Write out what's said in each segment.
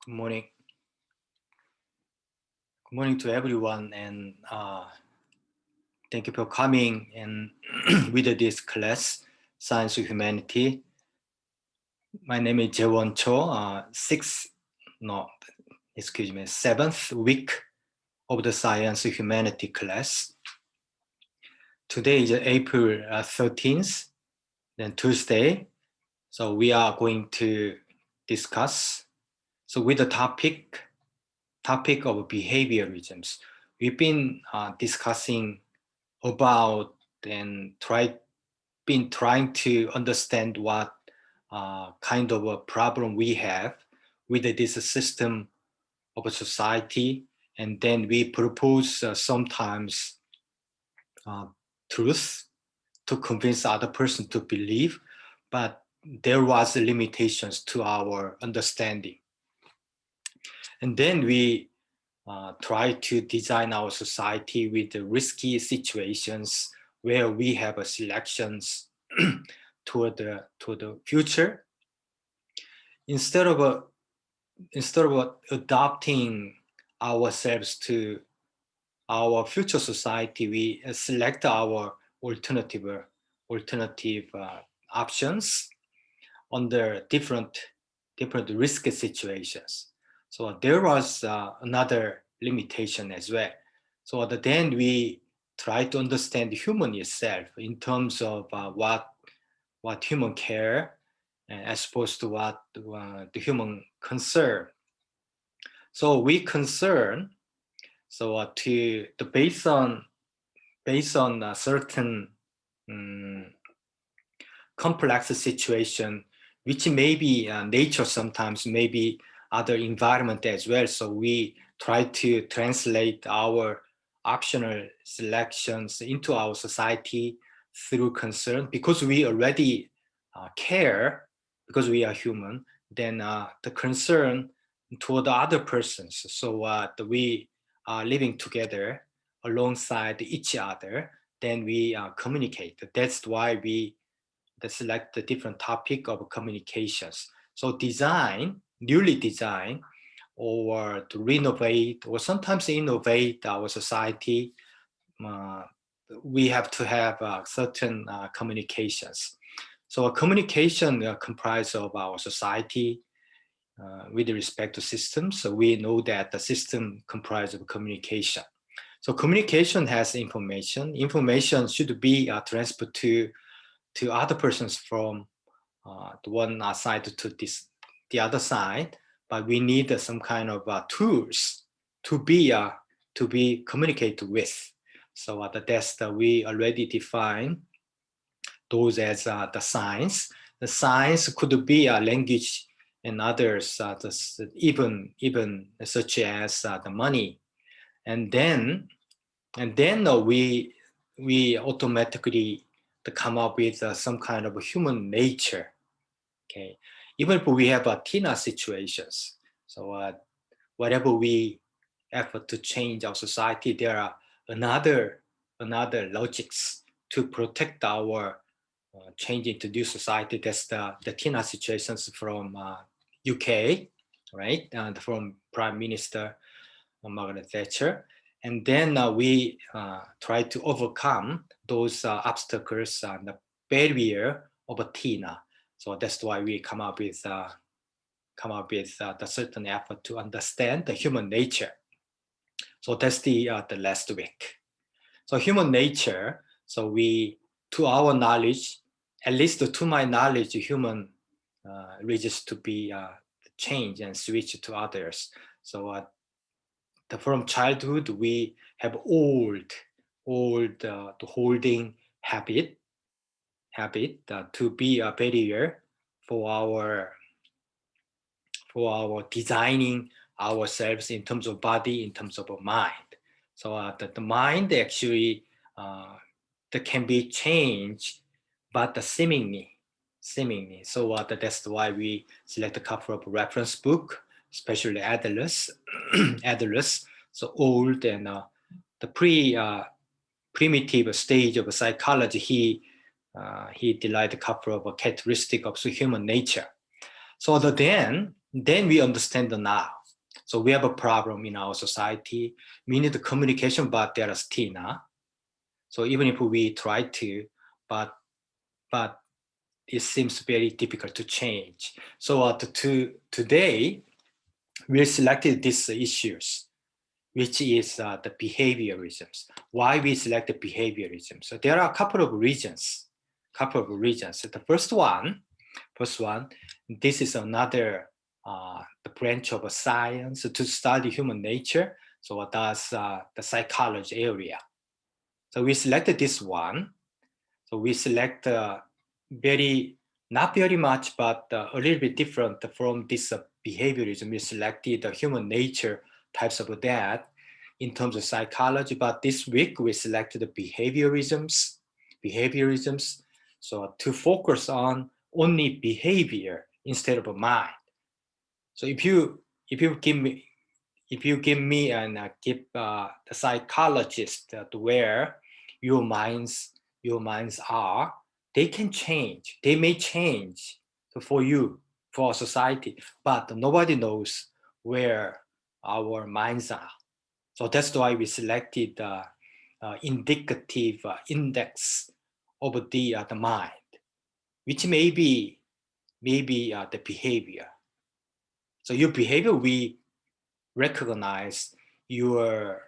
Good morning. Good morning to everyone, and thank you for coming and with this class, Science and Humanity. My name is Jaeweon Cho. Seventh week of the Science and Humanity class. Today is April 13th, then Tuesday. So we are going to discuss. So with the topic of behaviorisms, we've been discussing about and been trying to understand what kind of a problem we have with this system of a society, and then we propose sometimes truth to convince other person to believe, but there was limitations to our understanding. And then we try to design our society with the risky situations where we have selections toward the future. Instead of adapting ourselves to our future society, we select our alternative options under different risk situations. So there was another limitation as well. So then we try to understand the human itself in terms of what human care as opposed to what the human concern. So we concern based on a certain complex situation, which may be nature sometimes, maybe other environment as well. So we try to translate our optional selections into our society through concern, because we already care, because we are human, then the concern toward the other persons. So we are living together alongside each other, then we communicate. That's why we select the different topic of communications. So newly design, or to renovate, or sometimes innovate our society, we have to have certain communications. So a communication comprises of our society with respect to systems. So we know that the system comprises of communication. So communication has information. Information should be transferred to other persons from the one side to the other side, but we need some kind of tools to be communicated with. So that's we already define those as the science. The science could be a language and others, even such as the money, and then we automatically come up with some kind of human nature. Okay, even if we have TINA situations, so whatever we effort to change our society, there are another logics to protect our change into new society. That's the TINA situations from UK, right? From Prime Minister Margaret Thatcher. And then we try to overcome those obstacles and the barrier of a TINA. So that's why we come up with the certain effort to understand the human nature. So that's the last week. So human nature. So to our knowledge, at least to my knowledge, human reaches to be changed and switch to others. So from childhood, we have old the holding habit to be a barrier for our designing ourselves in terms of body, in terms of mind. So the mind actually that can be changed, but seemingly. So that's why we select a couple of reference book, especially Adler's. So old and the primitive stage of psychology. He delight a couple of characteristics of human nature. So then we understand now. So we have a problem in our society. We need the communication, but there is still not. So even if we try to, but it seems very difficult to change. So today, we selected these issues, which is the behaviorisms. Why we selected behaviorism? So there are a couple of reasons. So the first one, this is another the branch of a science to study human nature. So that's the psychology area. So we selected this one. So we select not very much, but a little bit different from this behaviorism. We selected the human nature types of that in terms of psychology. But this week we selected the behaviorisms. So to focus on only behavior instead of mind. So if you give me and give the psychologist where your minds are, they can change. They may change for you, for society, but nobody knows where our minds are. So that's why we selected the indicative index of the mind, which may be the behavior. So your behavior, we recognize your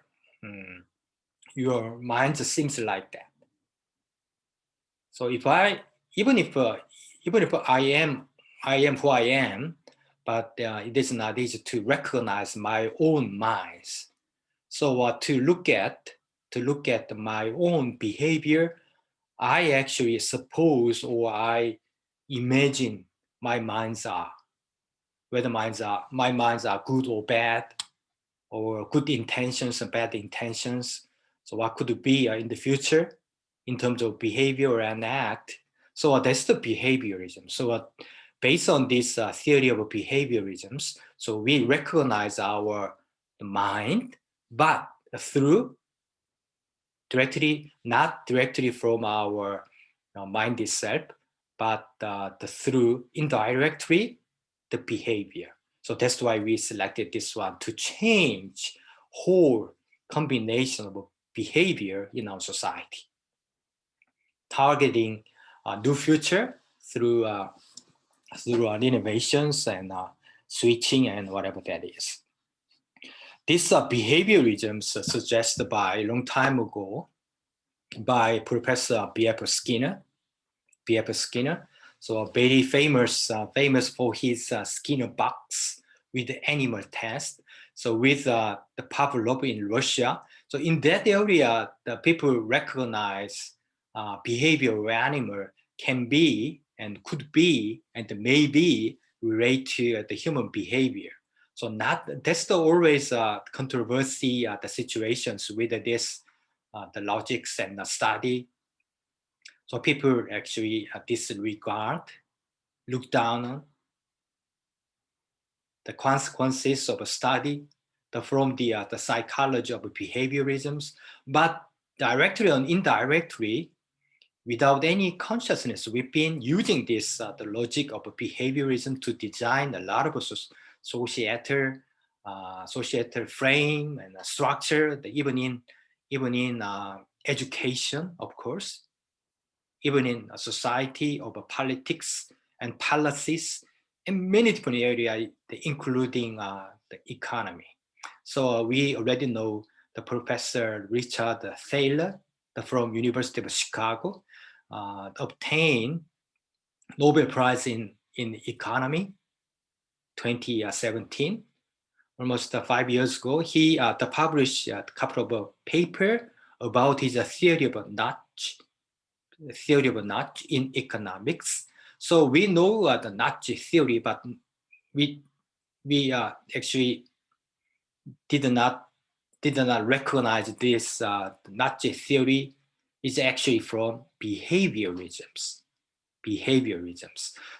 mind seems like that. So even if I am who I am, but it is not easy to recognize my own minds. So to look at my own behavior, I actually suppose or I imagine my minds are, whether my minds are good or bad, or good intentions and bad intentions. So what could it be in the future in terms of behavior and act? So that's the behaviorism. So based on this theory of behaviorisms, so we recognize our mind, but through not directly from our mind itself, but through indirectly the behavior. So that's why we selected this one to change whole combination of behavior in our society, targeting a new future through innovations and switching and whatever that is. This behaviorism suggested by a long time ago by Professor B.F. Skinner. So very famous for his Skinner box with the animal test. So with the Pavlov in Russia. So in that area, the people recognize behavior of animal can be and could be and may be related to the human behavior. So that's always controversy, the situations with this, the logics and the study. So people actually disregard, look down on the consequences of a study from the psychology of behaviorisms, but directly or indirectly, without any consciousness, we've been using this the logic of behaviorism to design a lot of societal frame and structure, even in education, of course, even in a society of politics and policies in many different areas, including the economy. So we already know the Professor Richard Thaler from University of Chicago obtained Nobel Prize in economy 2017, almost 5 years ago. He published a couple of papers about his theory of notch in economics. So we know the notch theory, but we actually did not recognize this notch theory is actually from behaviorisms.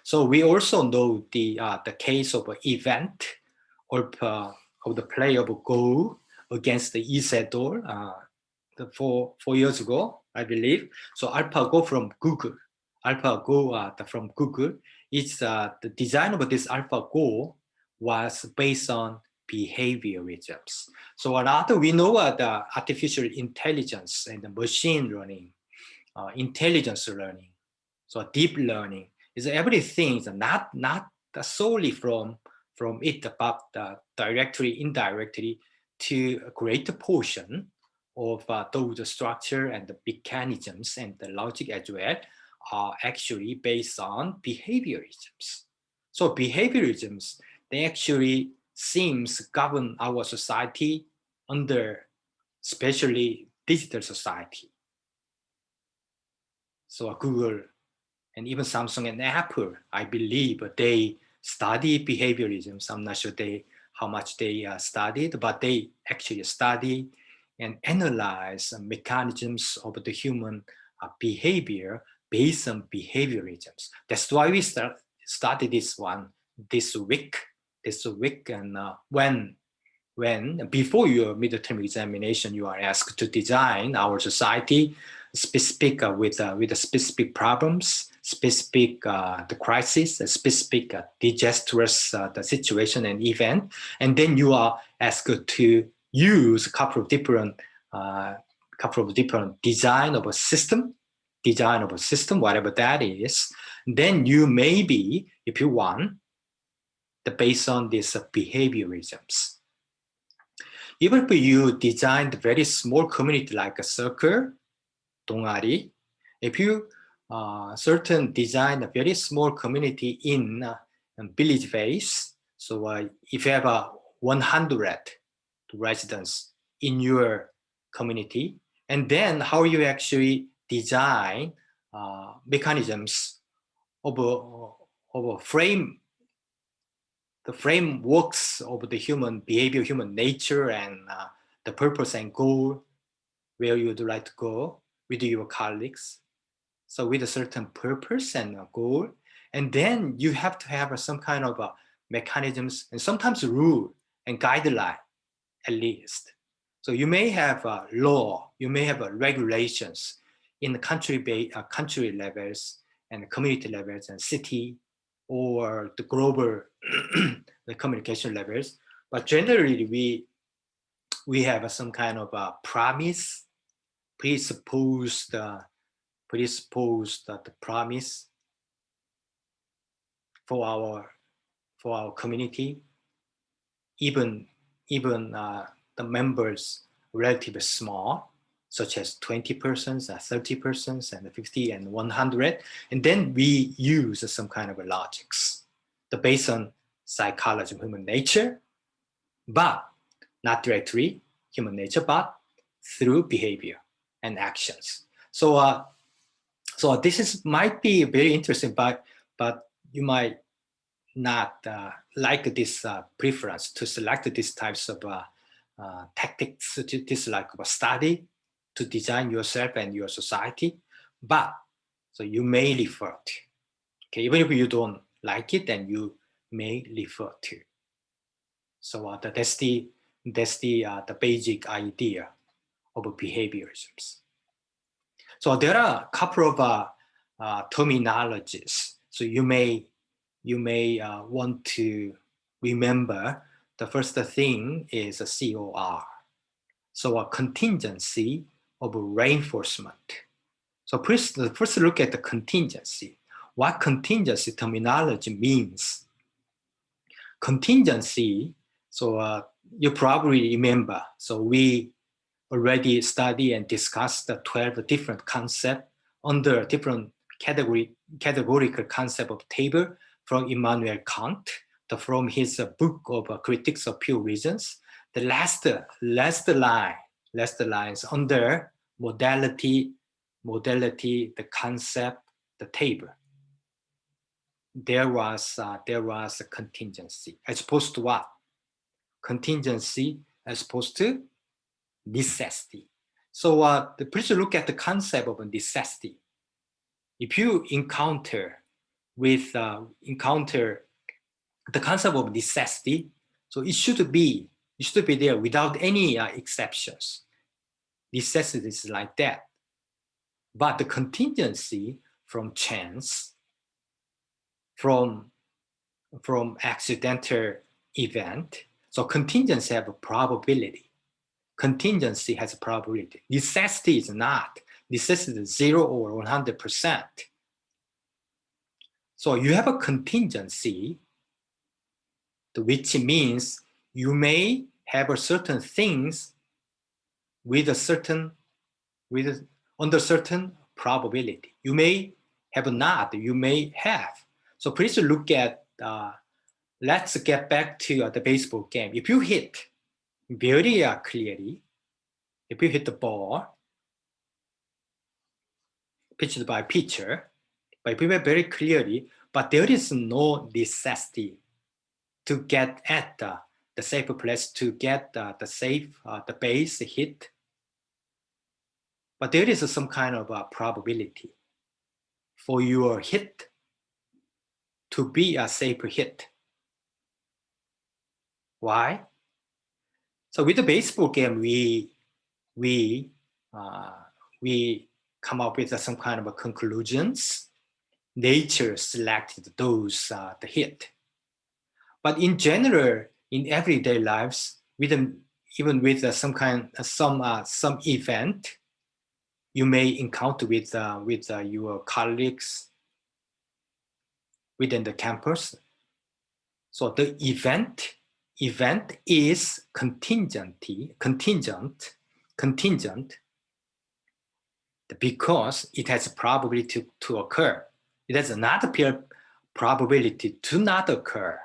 So we also know the case of an event or of the play of Go against the Isidore 4 years ago, I believe. So AlphaGo from Google. From Google. It's the design of this AlphaGo was based on behaviorisms. So another, we know the artificial intelligence and the machine learning, intelligence learning, so deep learning is everything is not solely from it, but directly, indirectly to a greater portion of those structure and the mechanisms and the logic as well are actually based on behaviorisms. So behaviorisms, they actually seems govern our society under especially digital society. So Google and even Samsung and Apple, I believe they study behaviorism. I'm not sure how much they studied, but they actually study and analyze mechanisms of the human behavior based on behaviorisms. That's why we studied this one this week. And when before your midterm examination, you are asked to design our society specific with the specific problems, specific the crisis, a specific disastrous the situation and event, and then you are asked to use a couple of different design of a system, whatever that is. Then you maybe, if you want, based on these behaviorisms. Even if you designed a very small community like a circle, 동아리, if you certain design a very small community in village base, so if you have 100 residents in your community, and then how you actually design mechanisms of a frame, the frameworks of the human behavior, human nature, and the purpose and goal, where you would like to go with your colleagues. So with a certain purpose and a goal, and then you have to have some kind of mechanisms and sometimes rule and guideline at least. So you may have a law, you may have regulations in the country levels and community levels and city or the global the communication levels, but generally we have some kind of a promise, presupposed the promise for our community, even the members relatively small, such as 20 persons, 30 persons, and 50 and 100, and then we use some kind of logics, based on psychology of human nature, but not directly human nature, but through behavior and actions. So so this might be very interesting, but you might not like this preference to select these types of tactics, this like a study to design yourself and your society. But so you may refer to, okay, even if you don't like it, then you may refer to. So that's the basic idea of behaviorisms. So there are a couple of terminologies. So you may want to remember. The first thing is a COR. So a contingency of reinforcement. So first look at the contingency. What contingency terminology means. Contingency, so you probably remember, so we already studied and discussed the 12 different concepts under different categorical concept of table from Immanuel Kant, from his book of Critics of Pure Reasons. The last lines under modality, the concept, the table. There was a contingency as opposed to what? Contingency as opposed to necessity. So please look at the concept of necessity. If you encounter the concept of necessity, so it should be there without any exceptions. Necessity is like that. But the contingency from chance, from accidental event, So contingency have a probability. Contingency has a probability. Necessity is not. Necessity is 0 or 100%. So you have a contingency, which means you may have a certain things with a certain, under certain probability. You may have not, you may have. So please look at, let's get back to the baseball game. If you hit very clearly, if you hit the ball, pitched by pitcher, but if you hit very clearly, but there is no necessity to get at the safe place, to get the base hit. But there is some kind of a probability for your hit to be a safe hit. Why? So with the baseball game, we come up with some kind of conclusions. Nature selected those the hit. But in general, in everyday lives, even with some event, you may encounter with your colleagues within the campus. So the event is contingent because it has a probability to occur. It has another probability to not occur.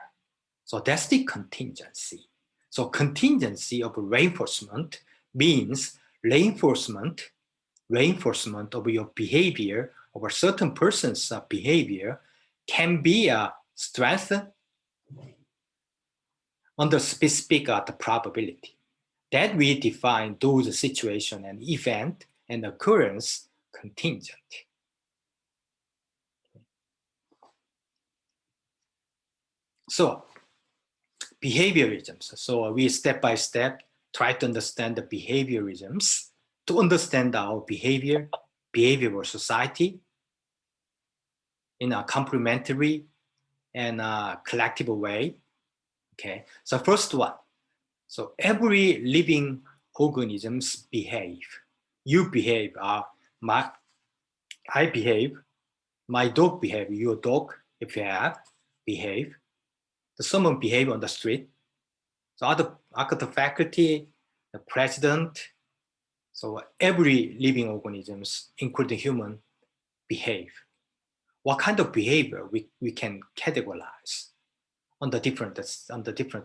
So that's the contingency. So contingency of reinforcement means reinforcement of your behavior, of a certain person's behavior, can be strengthened under specific the probability. That we define those situation and event and occurrence contingent. So behaviorisms. So we step by step try to understand the behaviorisms to understand our behavioral society in a complementary and collective way. Okay, so first one. So every living organisms behave. You behave, I behave, my dog behave, your dog, if you have, behave. Someone behave on the street. So other faculty, the president, so every living organisms, including human, behave. What kind of behavior we can categorize on the different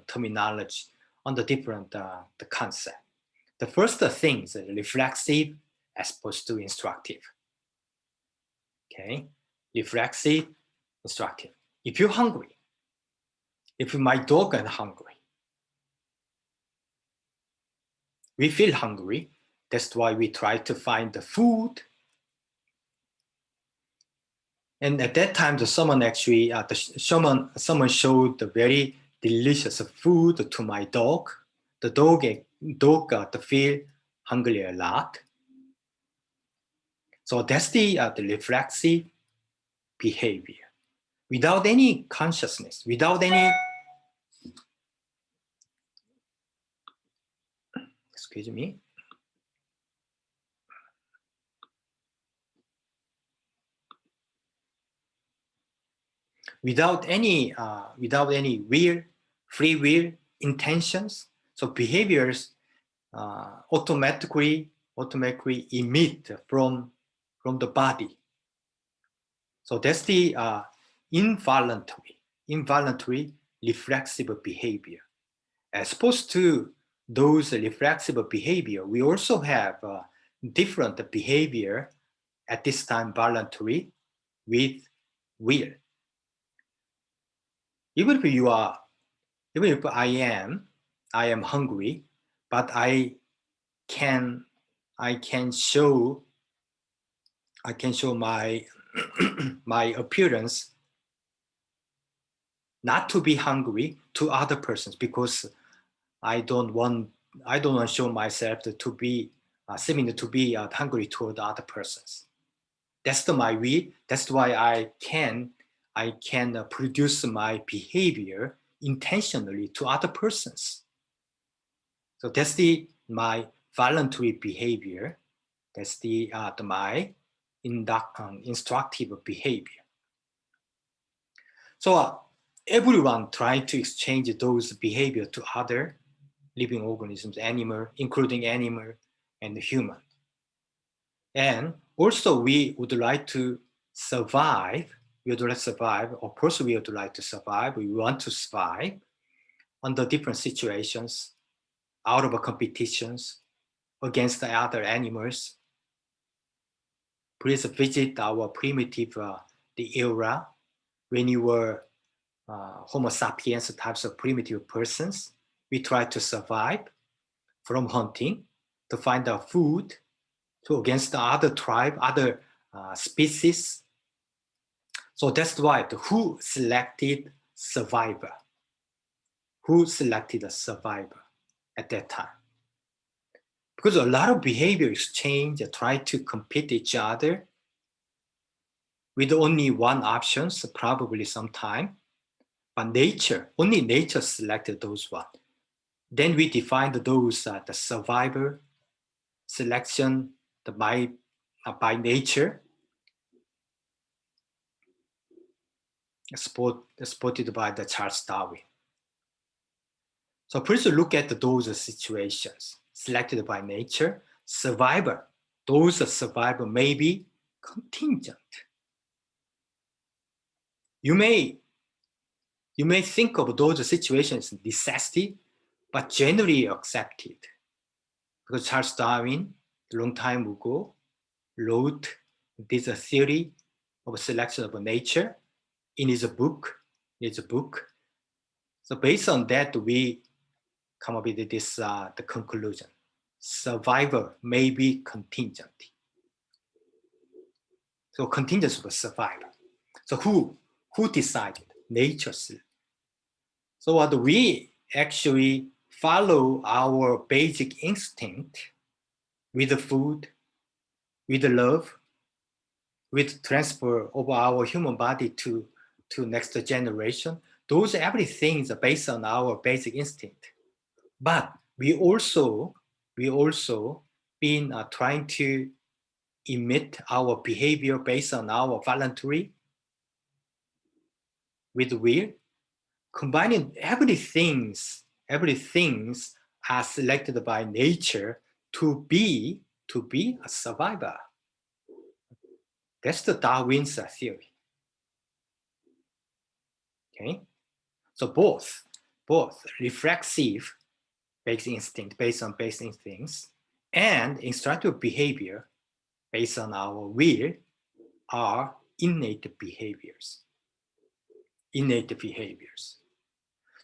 terminology, on the different the concept. The first thing is reflexive as opposed to instructive. Okay, reflexive, instructive. If you're hungry, if my dog is hungry, we feel hungry. That's why we try to find the food. And at that time, someone actually, someone showed the very delicious food to my dog. The dog feel hungry a lot. So that's the reflexive behavior. Without any consciousness, without any, excuse me. Without any free will intentions, so behaviors automatically emit from the body. So that's the involuntary reflexive behavior. As opposed to those reflexive behavior, we also have different behavior at this time voluntary with will. Even if I am hungry, but I can show my my appearance not to be hungry to other persons because I don't want to show myself to be seeming to be hungry toward other persons. That's my will. That's why I can produce my behavior intentionally to other persons. So that's my voluntary behavior. That's my instructive behavior. So everyone trying to exchange those behavior to other living organisms, animal, including animal and human. And also we would like to survive. We would like to survive. Of course, we would like to survive. We want to survive under different situations, out of competitions against the other animals. Please visit our primitive the era when you were Homo sapiens types of primitive persons. We try to survive from hunting to find our food to against the other tribe, other species. So that's why who selected survivor? Who selected a survivor at that time? Because a lot of behavior exchange try to compete each other with only one option, so probably sometime. But only nature selected those one. Then we defined those the survivor selection by nature, supported by the Charles Darwin. So please look at those situations selected by nature. Survivor, those survivor may be contingent. You may think of those situations necessity, but generally accepted. Because Charles Darwin, a long time ago, wrote this theory of selection of nature in his book. So based on that, we come up with this the conclusion: survivor may be contingent. So contingent of survivor. So who decided? Nature. So what we actually follow our basic instinct with the food, with the love, with transfer of our human body to next generation. Those everything are based on our basic instinct. But we also been trying to emit our behavior based on our voluntary with will, combining everything are selected by nature to be a survivor. That's the Darwin's theory. Okay, so both reflexive basic instinct based on basic instincts and instructive behavior based on our will are innate behaviors.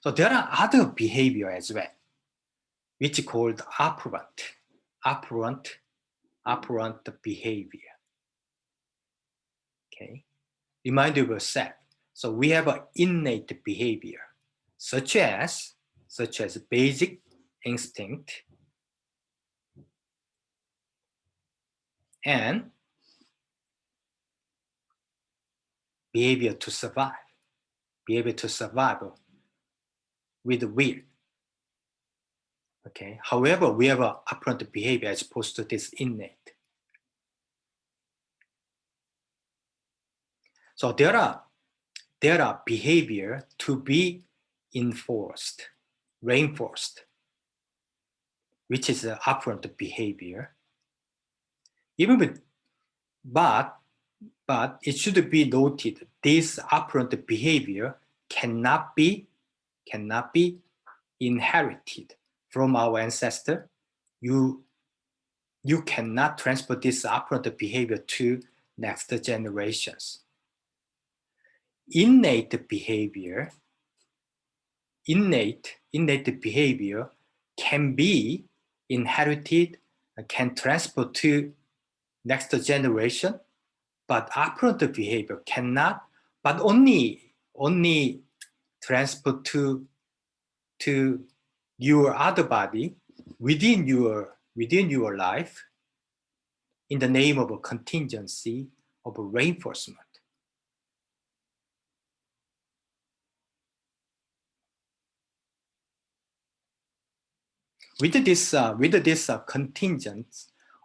So there are other behavior as well, which is called operant behavior. Okay, remind yourself. So we have an innate behavior, such as basic instinct and behavior to survive with will. Okay. However, we have an operant behavior as opposed to this innate. So there are behavior to be reinforced, which is the operant behavior. But it should be noted this operant behavior cannot be inherited from our ancestor. You cannot transfer this operant behavior to next generations. Innate behavior can be inherited, can transfer to next generation, but operant behavior cannot, but only transfer to your other body within your life in the name of a contingency of a reinforcement. with this contingent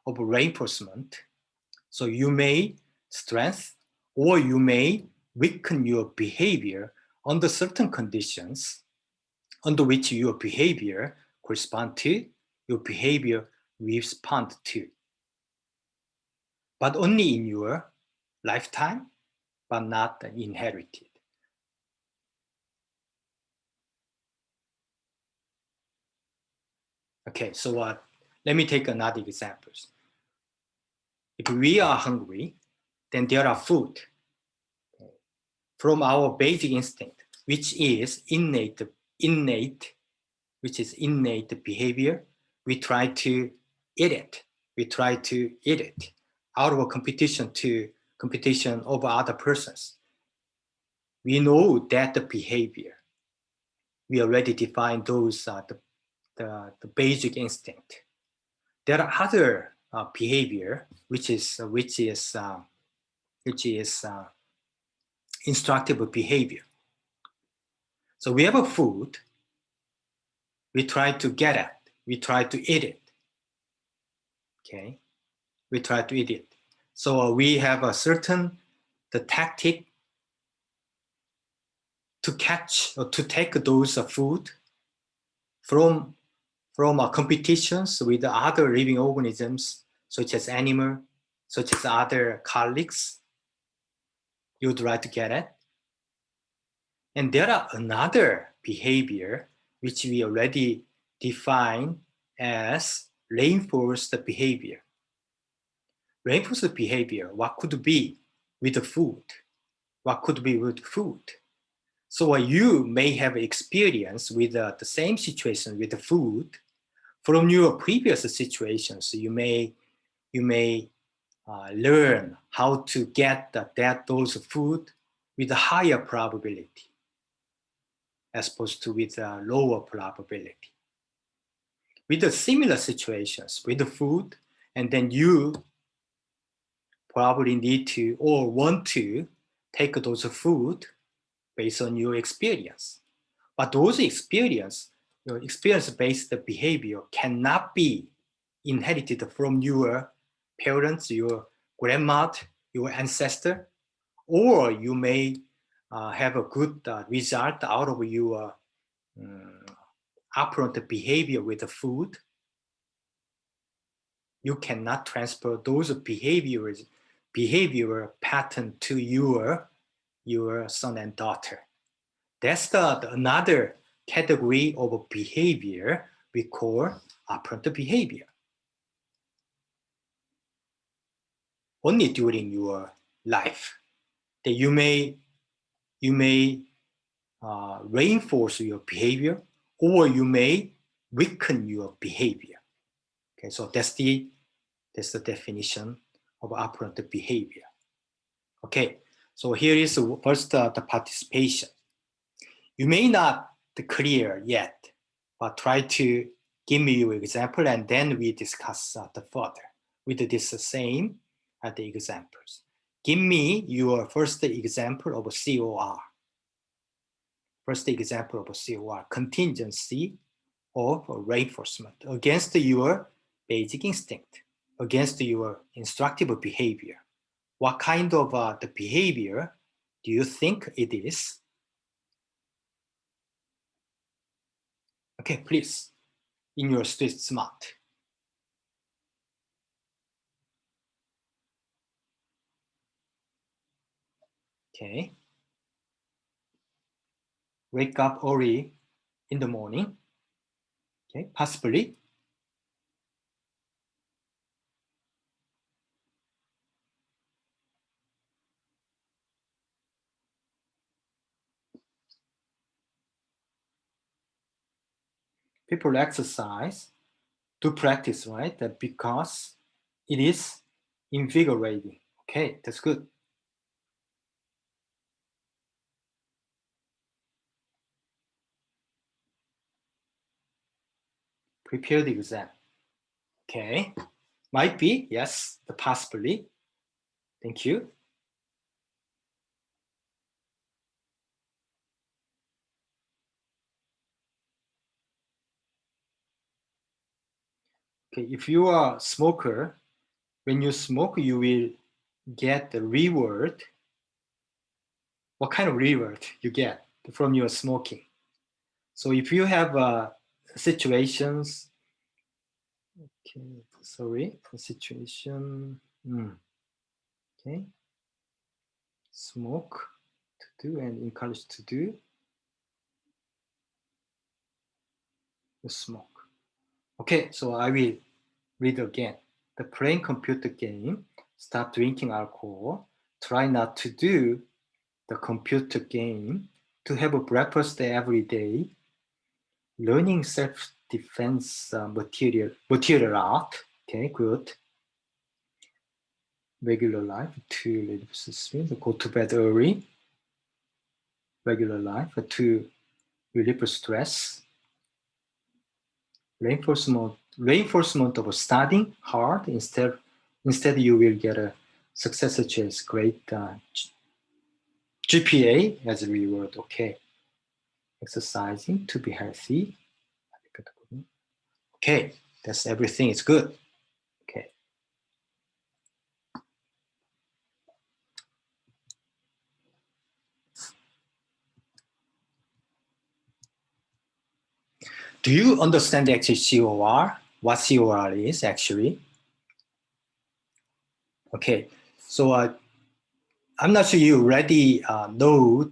of reinforcement, so you may strengthen or you may weaken your behavior under certain conditions under which your behavior correspond to, your behavior respond to, but only in your lifetime, but not inherited. Okay, so let me take another example. If we are hungry, then there are food from our basic instinct, which is innate, which is innate behavior. We try to eat it. We try to eat it out of a competition over other persons. We know that the behavior. We already defined those the basic instinct. There are other behavior which is instructive behavior. So we have a food. We try to get it. We try to eat it. Okay, we try to eat it. So we have a certain tactic to catch or to take those food from competitions with other living organisms, such as animal, such as other colleagues. You try to get it. And there are another behavior which we already define as reinforced behavior. Reinforced behavior, what could be with the food? What could be with food? So you may have experience with the same situation with the food from your previous situations. You may learn how to get those food with a higher probability as opposed to with a lower probability. With the similar situations with the food, and then you probably need to or want to take those food based on your experience. But those your experience-based behavior cannot be inherited from your parents, your grandmother, your ancestor, or you may have a good result out of your operant behavior with the food. You cannot transfer those behavioral pattern to your son and daughter. That's another category of behavior we call operant behavior. Only during your life that you may reinforce your behavior, or you may weaken your behavior. Okay, so that's the definition of operant behavior. Okay, so here is first the participation. You may not clear yet, but try to give me your example, and then we discuss the further with this same the examples. Give me your first example of COR. First example of COR, contingency of reinforcement against your basic instinct, against your instructive behavior. What kind of the behavior do you think it is? Okay, please, in your street smart. Okay. Wake up early in the morning. Okay, possibly. People exercise to practice, right? Because it is invigorating. Okay, that's good. Prepare the exam. Okay, might be, yes, possibly. Thank you. Okay, if you are a smoker, when you smoke, you will get the reward. What kind of reward you get from your smoking? So if you have situations, okay, sorry, situation, okay, smoke to do and encourage to do, you smoke. Okay, so I will read again. The playing computer game, stop drinking alcohol, try not to do the computer game, to have a breakfast every day, learning self-defense material art, okay, good. Regular life, to relieve, go to bed early, regular life, to relieve stress, reinforcement of studying hard, instead you will get a success such as great GPA as a reward, okay. Exercising to be healthy. Okay, that's everything, it's good. Okay. Do you understand actually COR? What COR is actually? Okay, so I'm not sure you already know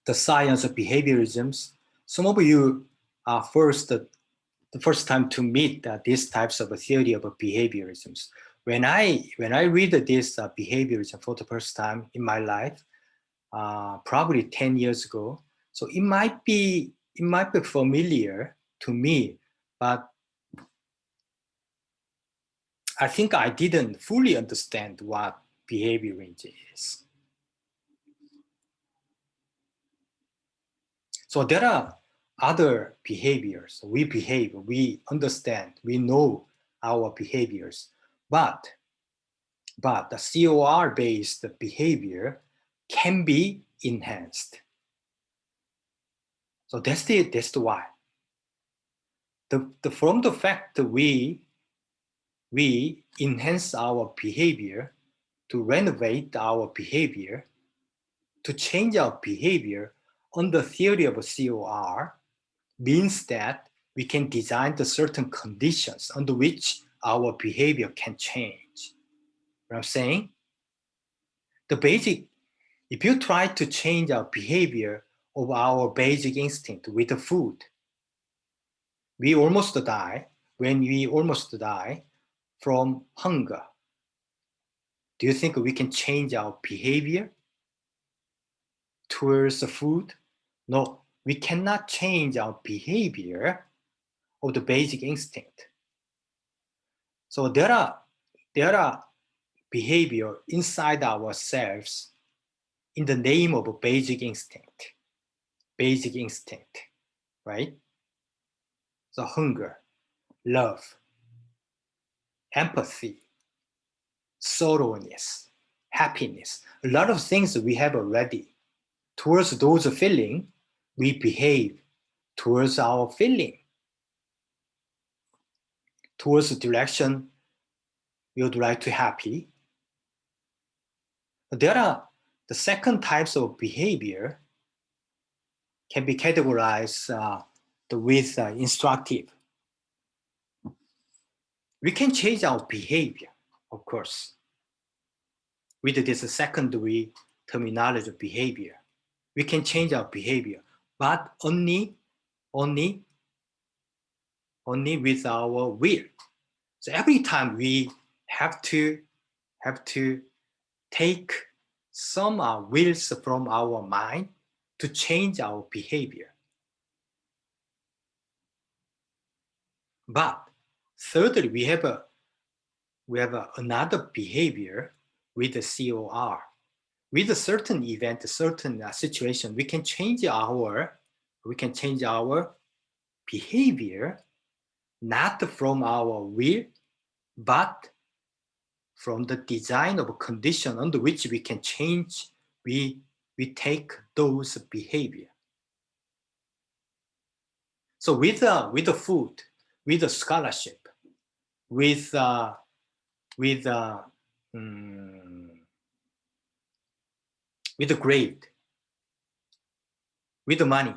the science of behaviorism. Some of you are the first time to meet these types of a theory of behaviorism. When I read this behaviorism for the first time in my life, probably 10 years ago, so it might be familiar to me, but I think I didn't fully understand what behaviorism is. So there are other behaviors. We behave, we understand, we know our behaviors, but the COR-based behavior can be enhanced. So that's the why. From the fact that we enhance our behavior, to renovate our behavior, to change our behavior on the theory of a COR, means that we can design the certain conditions under which our behavior can change. What I'm saying? If you try to change our behavior of our basic instinct with the food, we almost die. When we almost die from hunger, do you think we can change our behavior towards the food? No, we cannot change our behavior of the basic instinct. So there are behavior inside ourselves in the name of a basic instinct, right? So hunger, love, empathy, sorrowness, happiness, a lot of things we have already. Towards those feelings, we behave towards our feeling. Towards the direction we would like to happy. There are the second types of behavior can be categorized with instructive. We can change our behavior, of course, with this secondary terminology of behavior. We can change our behavior, but only with our will. So every time we have to take some wills from our mind to change our behavior. But thirdly, we have another behavior with the COR. With a certain event, a certain situation, we can change our behavior, not from our will, but from the design of a condition under which we can change, we take those behavior. So with the food, with the scholarship, with with the grade, with the money,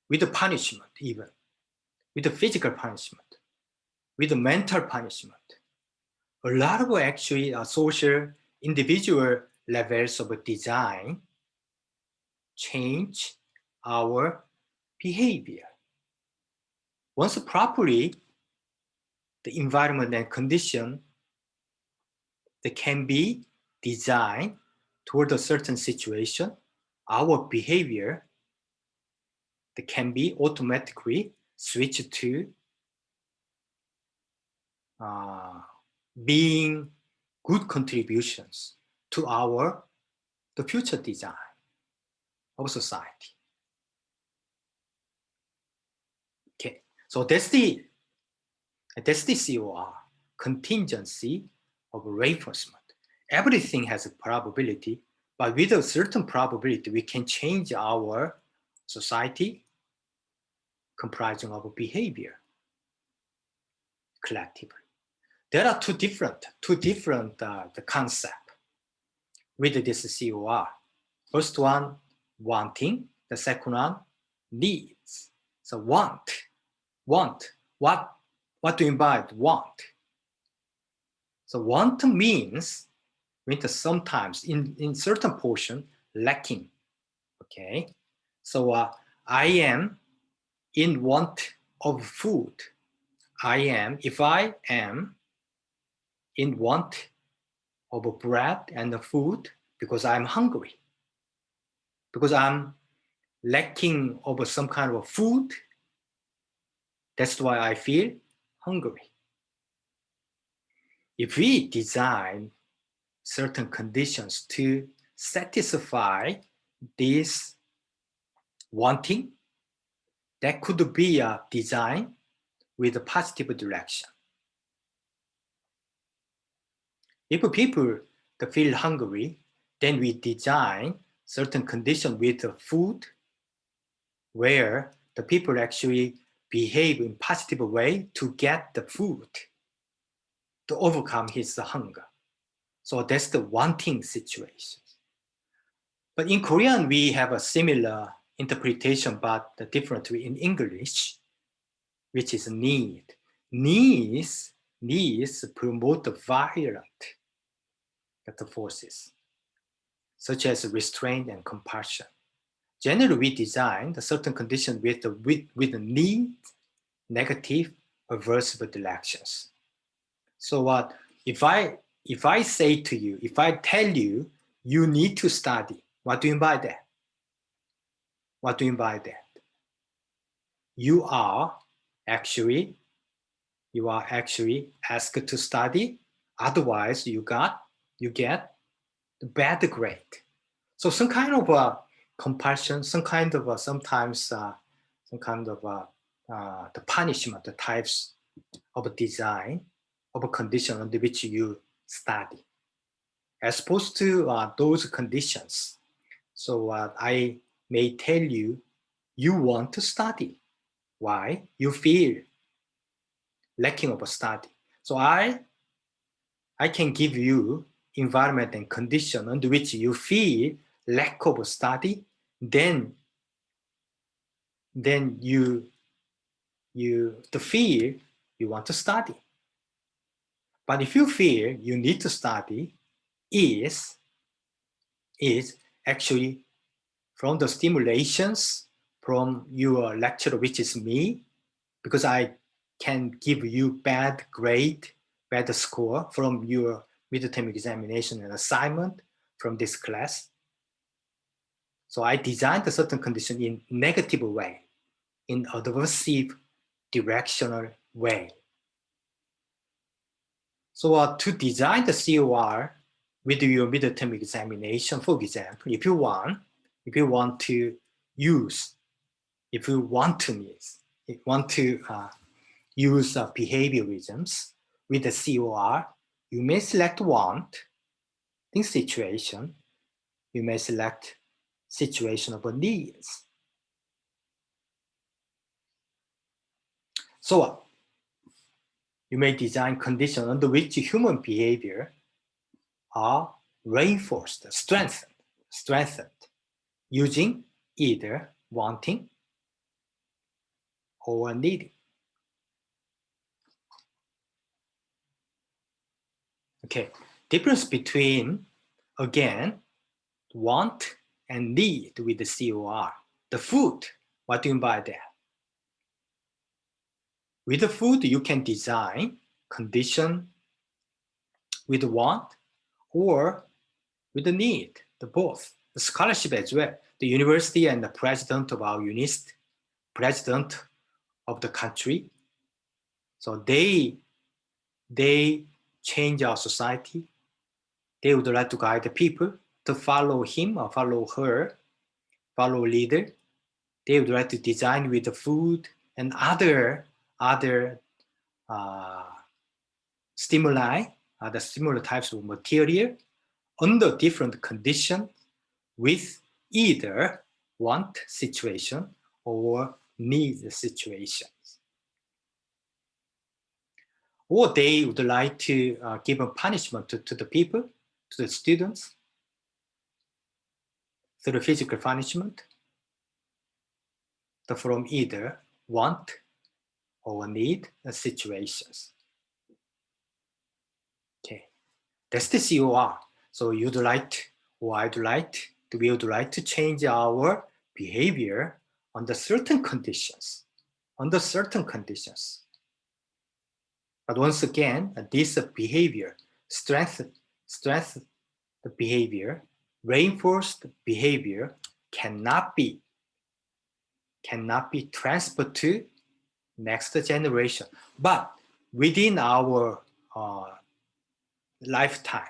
with the punishment, even with the physical punishment, with the mental punishment. A lot of actually social individual levels of design change our behavior. Once properly, the environment and condition that can be designed toward a certain situation, our behavior that can be automatically switched to being good contributions to the future design of society. Okay, so that's the COR, contingency of reinforcement. Everything has a probability, but with a certain probability, we can change our society comprising of behavior collectively. There are two different the concept with this COR. First one, wanting. The second one, needs. So want. What do you mean by want? So want means sometimes in certain portion lacking. Okay, so I am in want of food. If I am in want of bread and the food because I'm hungry, because I'm lacking of some kind of food, that's why I feel hungry. If we design certain conditions to satisfy this wanting, that could be a design with a positive direction. If people feel hungry, then we design certain conditions with the food where the people actually behave in positive way to get the food to overcome his hunger. So that's the wanting situation. But in Korean, we have a similar interpretation, but differently in English, which is need. Needs promote the violent forces, such as restraint and compulsion. Generally, we design the certain condition with the need, negative, aversive directions. So what if I say to you, if I tell you, you need to study, what do you mean by that? What do you mean by that? You are actually asked to study, otherwise you get the bad grade. So some kind of a compulsion, some kind of sometimes some kind of the punishment, the types of design of a condition under which you study, as opposed to those conditions. So I may tell you, you want to study. Why? You feel lacking of a study. So I can give you environment and condition under which you feel lack of a study, then you feel you want to study. But if you feel you need to study, is actually from the stimulations from your lecturer, which is me, because I can give you bad grade, bad score from your midterm examination and assignment from this class. So I designed a certain condition in negative way, in aversive directional way. So to design the COR with your midterm examination, for example, if you want to use behaviorisms with the COR, you may select want in situation, you may select situation of needs. So you may design conditions under which human behavior are reinforced, strengthened, using either wanting or needing. Okay, difference between, again, want and need with the COR. The food, what do you mean by that? With the food, you can design condition with the want or with the need, the both. The scholarship as well. The university and the president of our UNIST, president of the country, so they change our society. They would like to guide the people to follow him or follow her, follow leader. They would like to design with the food and other stimuli, the similar types of material under different conditions with either want situation or need situations. Or they would like to give a punishment to the people, to the students, through physical punishment, from either want or need situations. Okay, that's the COR. So you'd like, or I'd like, we would like to change our behavior under certain conditions, under certain conditions. But once again, this behavior, strengthen the behavior, reinforced behavior cannot be transferred to next generation. But within our lifespan,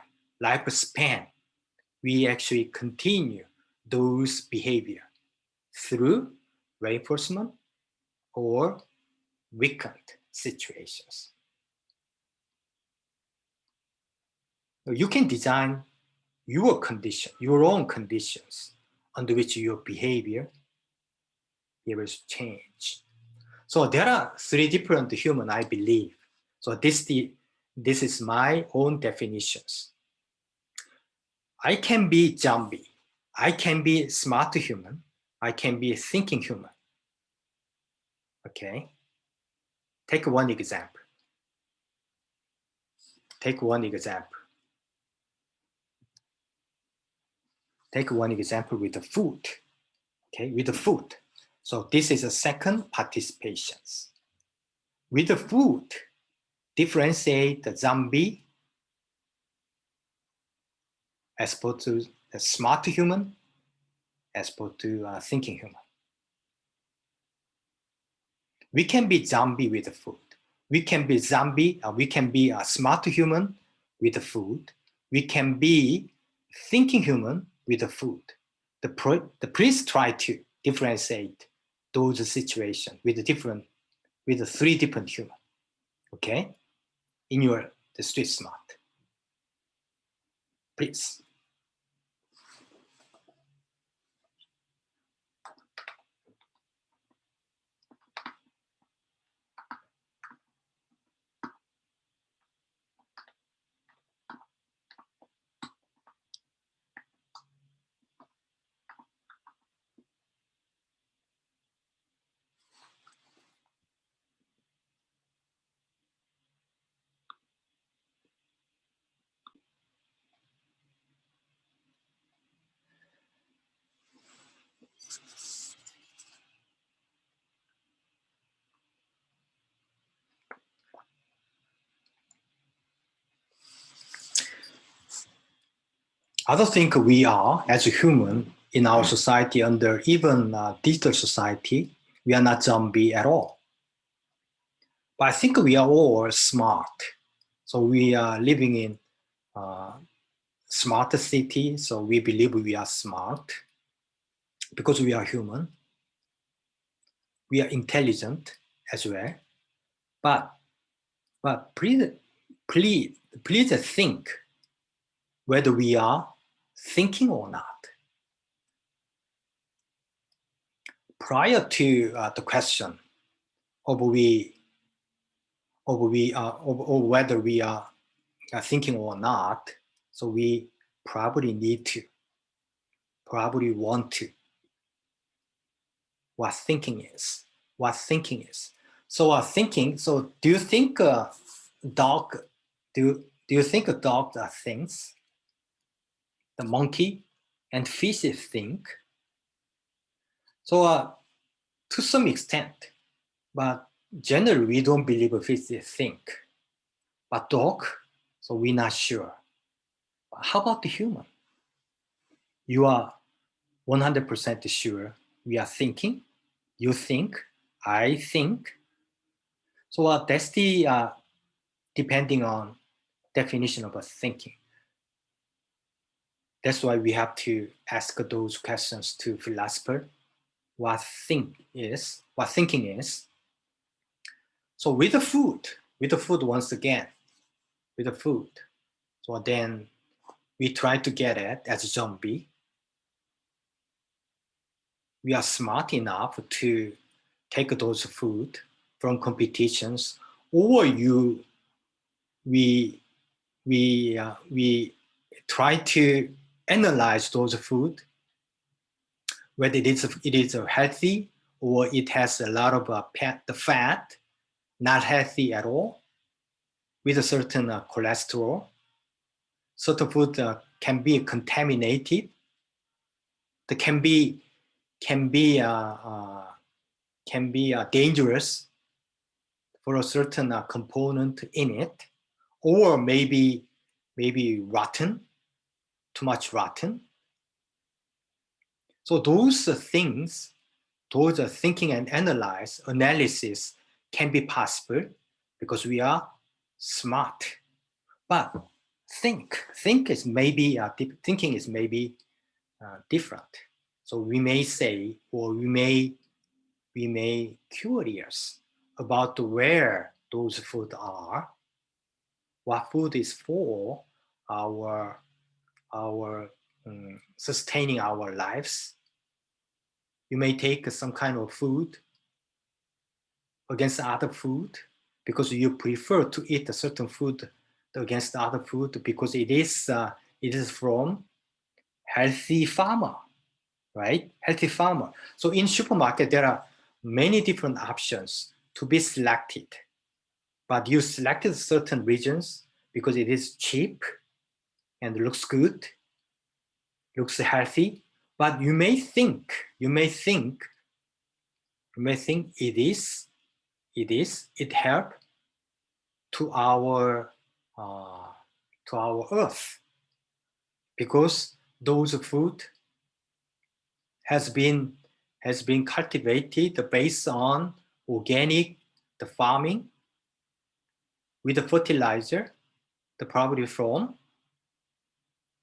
we actually continue those behavior through reinforcement or weakened situations. You can design your condition, your own conditions under which your behavior will change. So there are three different human, I believe. So this is my own definitions. I can be zombie. I can be smart human. I can be a thinking human. Okay. Take one example. Take one example with the food. Okay, with the food. So this is a second participation. With the food, differentiate the zombie as opposed to the smart human, as opposed to thinking human. We can be zombie with the food. We can be zombie, we can be a smart human with the food. We can be thinking human with the food. Please try to differentiate those situations with the three different human. Okay, in the street smart. Please. I don't think we are, as a human in our society, under even digital society, we are not zombie at all. But I think we are all smart. So we are living in smart city, so we believe we are smart because we are human. We are intelligent as well. But please think whether we are thinking or not. Prior to the question of we or whether we are thinking or not. So we probably need to, probably want to. What thinking is. So thinking. So do you think dog? Do you think a dog thinks? The monkey and fish think. So to some extent, but generally we don't believe fish think. But dog, so we're not sure. How about the human? You are 100% sure we are thinking. You think, I think. So that's the depending on definition of thinking. That's why we have to ask those questions to philosophers. What thinking is. So with the food once again, with the food. So then we try to get it as a zombie. We are smart enough to take those food from competitions, or we try to analyze those food, whether it is healthy or it has a lot of the fat, not healthy at all, with a certain cholesterol. Certain food can be contaminated. That can be dangerous for a certain component in it, or maybe rotten, too much rotten. So those things, those thinking and analysis can be possible because we are smart. But thinking is maybe different. So we may say, or we may curious about where those food are, what food is for our sustaining our lives. You may take some kind of food against other food because you prefer to eat a certain food against other food because it is from healthy farmer, right? Healthy farmer. So in supermarket, there are many different options to be selected, but you selected certain regions because it is cheap and looks good, looks healthy, but you may think it help to our earth because those food has been cultivated based on organic farming with the fertilizer, probably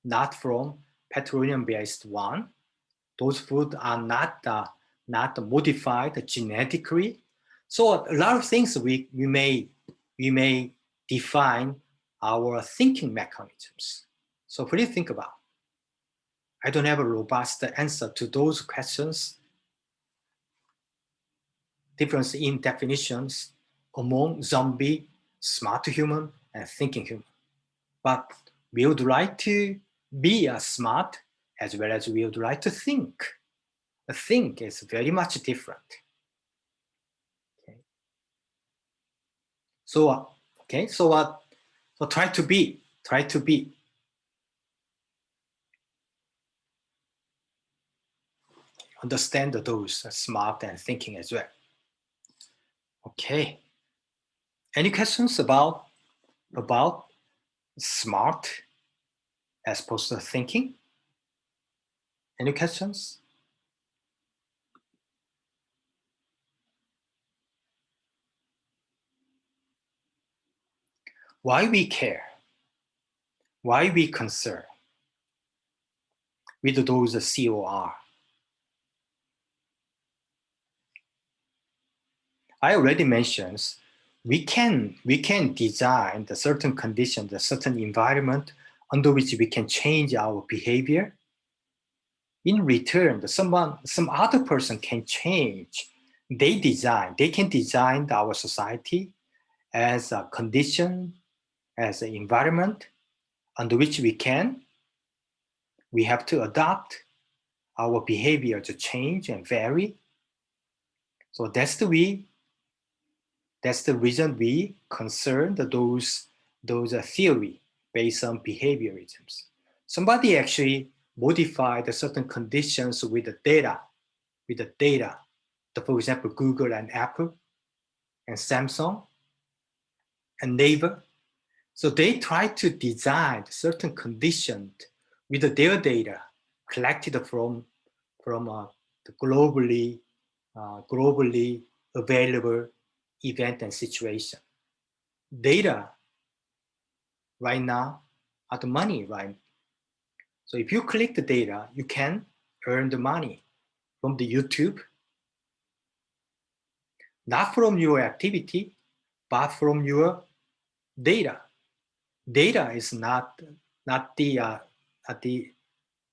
not from petroleum-based one. Those food are not modified genetically. So a lot of things we may define our thinking mechanisms. So please think about. I don't have a robust answer to those questions. Difference in definitions among zombie, smart human, and thinking human. But we would like to be smart as well as we would like to think. The think is very much different. Okay. So try to be. Understand those smart and thinking as well. Okay. Any questions about smart as opposed to thinking? Any questions? Why we care? Why we concern with those COR? I already mentioned we can design the certain condition, the certain environment under which we can change our behavior. In return, some other person can change. They can design our society as a condition, as an environment under which we have to adopt our behavior to change and vary. So that's the reason we concerned those theory based on behaviorisms. Somebody actually modified certain conditions with the data, for example, Google and Apple and Samsung and Naver. So they try to design certain conditions with their data collected from the globally available event and situation. Data right now are the money, right? So if you collect the data, you can earn the money from the YouTube, not from your activity, but from your data. Data is not the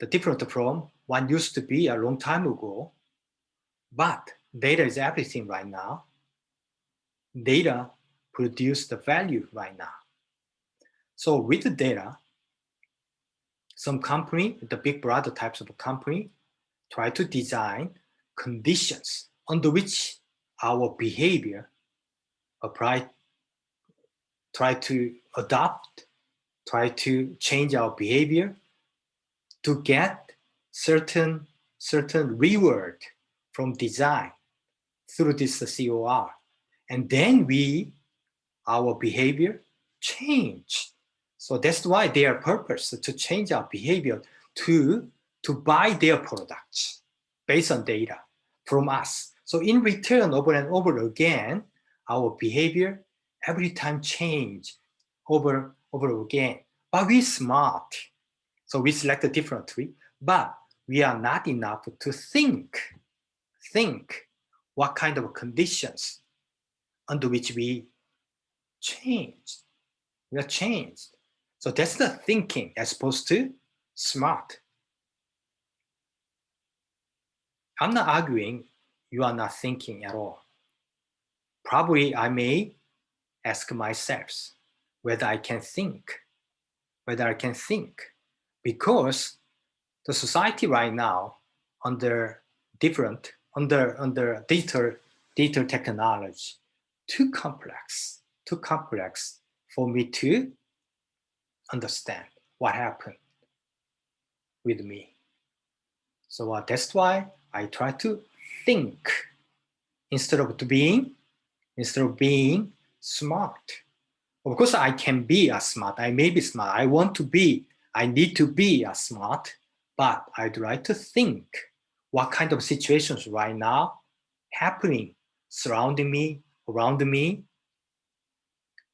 different from one used to be a long time ago, but data is everything right now. Data produce the value right now. So with the data, some company, the big brother types of company, try to design conditions under which our behavior try to adopt, try to change our behavior to get certain reward from design through this COR. And then our behavior change. So that's why their purpose to change our behavior to buy their products based on data from us. So in return, over and over again, our behavior every time change over again. But we're smart. So we select differently, but we are not enough to think what kind of conditions under which we changed. We are changed. So that's the thinking as opposed to smart. I'm not arguing you are not thinking at all. Probably I may ask myself whether I can think, because the society right now under digital technology, too complex for me to understand what happened with me. So that's why I try to think instead of being smart. Of course, I can be smart. I may be smart. I need to be smart, but I'd like to think what kind of situations right now happening surrounding me, around me,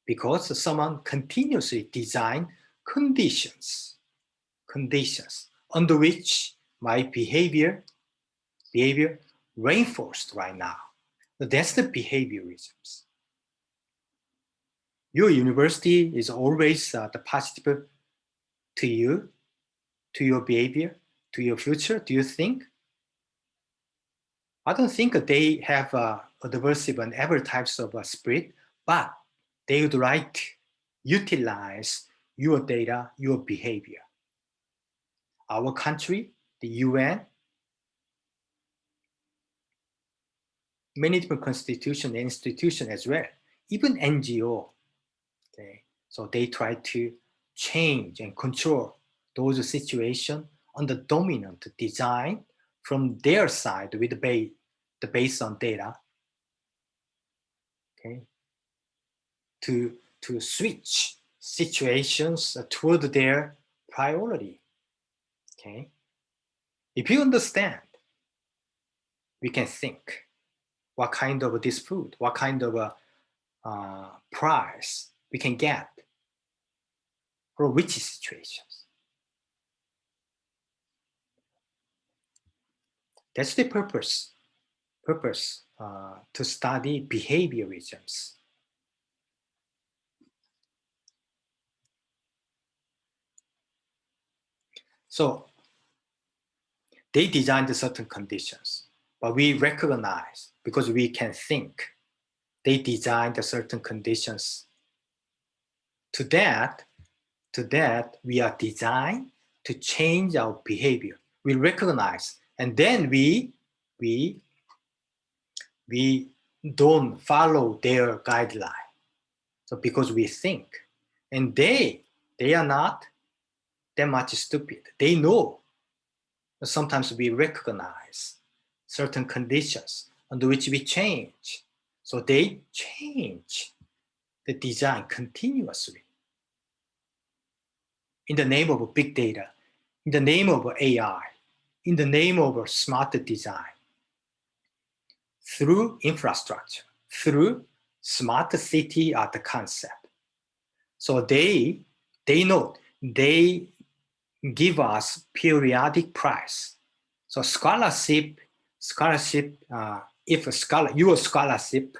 because someone continuously design conditions under which my behavior reinforced right now. That's the behaviorisms. Your university is always the positive to you, to your behavior, to your future. Do you think? I don't think they have a diversive and every types of spirit, but they would like to utilize your data, your behavior. Our country, the UN, many different constitutions and institutions as well, even NGO. Okay, so they try to change and control those situations on the dominant design from their side with the base on data. Okay, to switch situations toward their priority. Okay, if you understand, we can think what kind of this food, what kind of price we can get for which situations. That's the purpose to study behaviorisms. So they designed certain conditions, but we recognize because we can think they designed the certain conditions. To that, we are designed to change our behavior. We recognize, and then we don't follow their guideline. So because we think, and they are not that much stupid. They know. Sometimes we recognize certain conditions under which we change. So they change the design continuously. In the name of big data, in the name of AI, in the name of smart design, through infrastructure, through smart city as the concept. So they know, they give us periodic prize. So scholarship, if your scholarship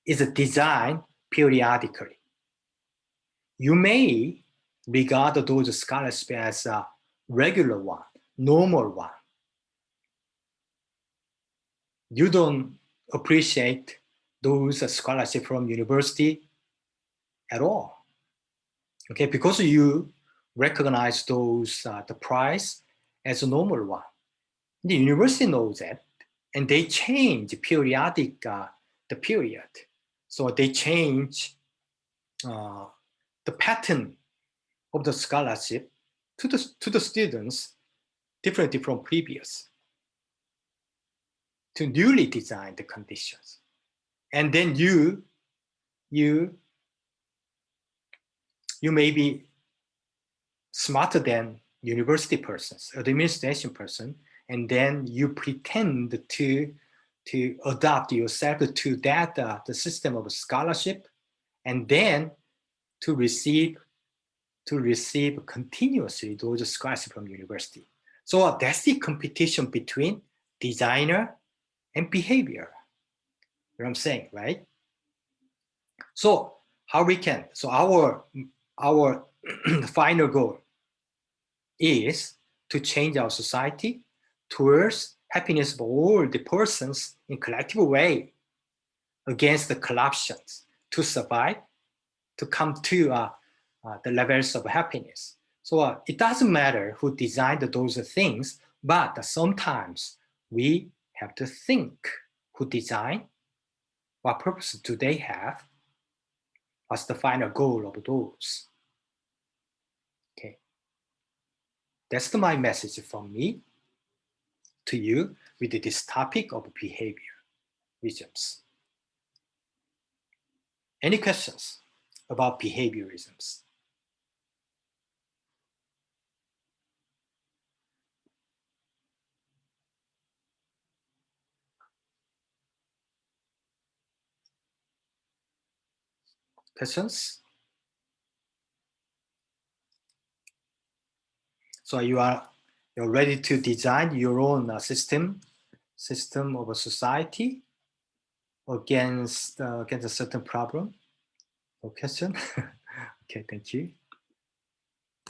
is designed periodically. You may regard those scholarships as a regular one, normal one. You don't appreciate those scholarships from university at all, okay? Because you recognize those the price as a normal one. The university knows that, and they change periodic the period. So they change the pattern of the scholarship to the students differently from previous, to newly design the conditions. And then you may be smarter than university persons, administration person, and then you pretend to adapt yourself to that the system of scholarship, and then to receive continuously those scholarships from university. So that's the competition between designer and behavior. You know what I'm saying, right? So how we can, so our final goal is to change our society towards happiness of all the persons in collective way, against the corruptions, to survive, to come to the levels of happiness. So it doesn't matter who designed those things, but sometimes we have to think who designed, what purpose do they have, what's the final goal of those. Okay, that's my message from me to you with this topic of behaviorisms. Any questions about behaviorisms? Questions? So you're ready to design your own system of a society against a certain problem? No question? Okay, thank you.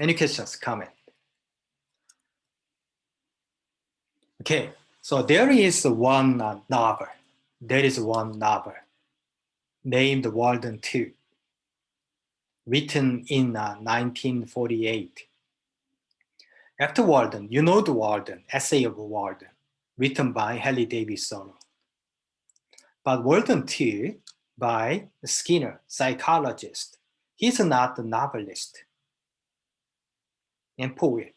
Any questions, comment? Okay, so there is one novel. There is one novel named Walden 2, written in 1948. After Walden, you know the Walden, Essay of Walden, written by Hallie Davis Solo. But Walden 2, by Skinner, psychologist. He's not a novelist and poet,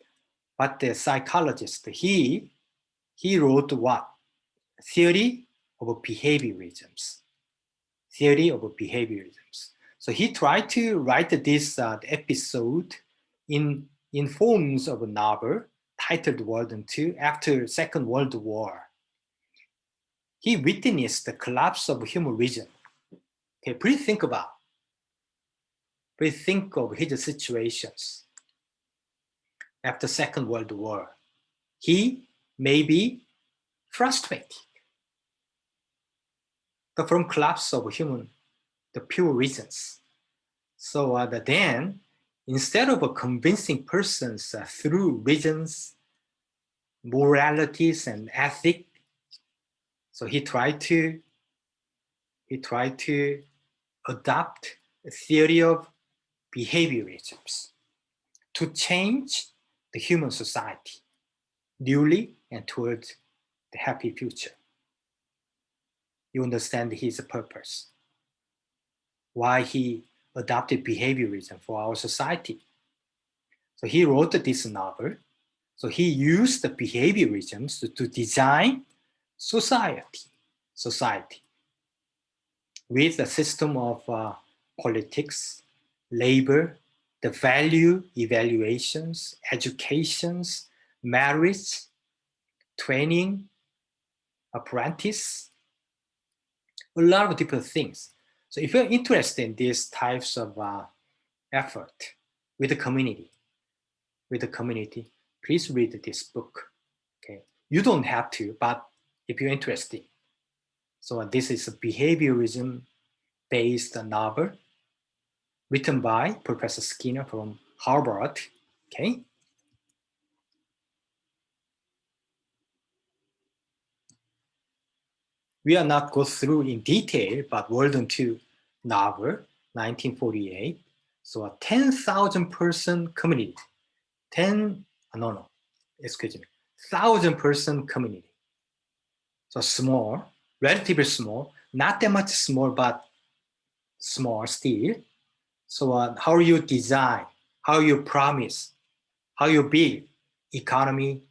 but the psychologist. He wrote what? Theory of behaviorisms. Theory of behaviorisms. So he tried to write this episode in forms of a novel titled Walden 2 after Second World War. He witnessed the collapse of human reason. Okay, please think of his situations after Second World War. He may be frustrated from collapse of the pure reasons. So then, instead of convincing persons through reasons, moralities, and ethics, so he tried to he tried to adopt a theory of behaviorisms to change the human society newly and towards the happy future. You understand his purpose, why he adopted behaviorism for our society. So he wrote this novel. So he used the behaviorisms to design society with a system of politics, labor, the value evaluations, educations, marriage, training, apprentice, a lot of different things. So if you're interested in these types of effort with the community, please read this book. Okay, you don't have to, but if you're interested. So this is a behaviorism-based novel written by Professor Skinner from Harvard. Okay. We are not go through in detail, but Walden 2 novel, 1948. So a 10,000 person community, 1,000 person community. So small, relatively small, not that much small, but small still. So how you design, how you promise, how you build economy,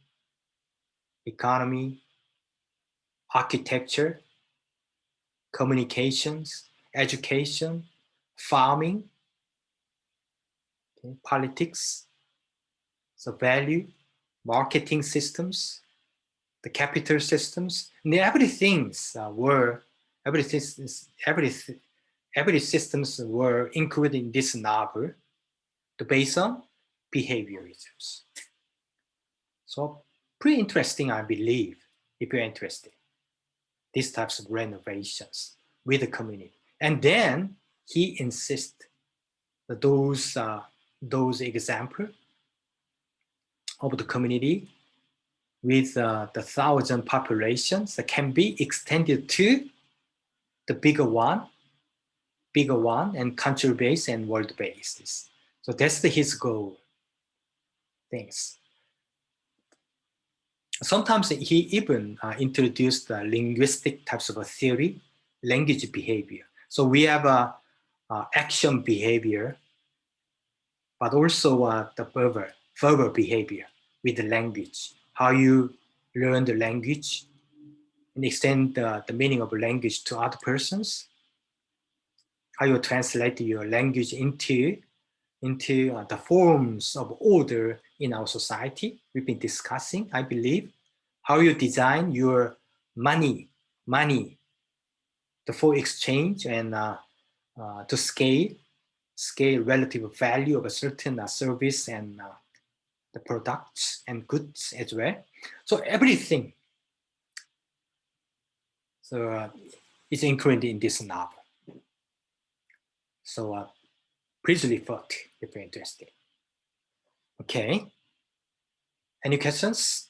architecture, communications, education, farming, okay, politics, so value, marketing systems, the capital systems, and every systems were included in this novel based on behaviorisms. So pretty interesting, I believe, if you're interested. These types of renovations with the community. And then he insists that those examples of the community with the 1,000 populations that can be extended to the bigger one and country-based and world-based. So that's his goal. Thanks. Sometimes he even introduced linguistic types of a theory, language behavior. So we have action behavior, but also the verbal behavior with the language, how you learn the language and extend the meaning of language to other persons, how you translate your language into the forms of order in our society. We've been discussing, I believe, how you design your money, the for exchange and to scale relative value of a certain service and the products and goods as well. So everything is included in this novel. So please refer to if you're interested. Okay. Any questions?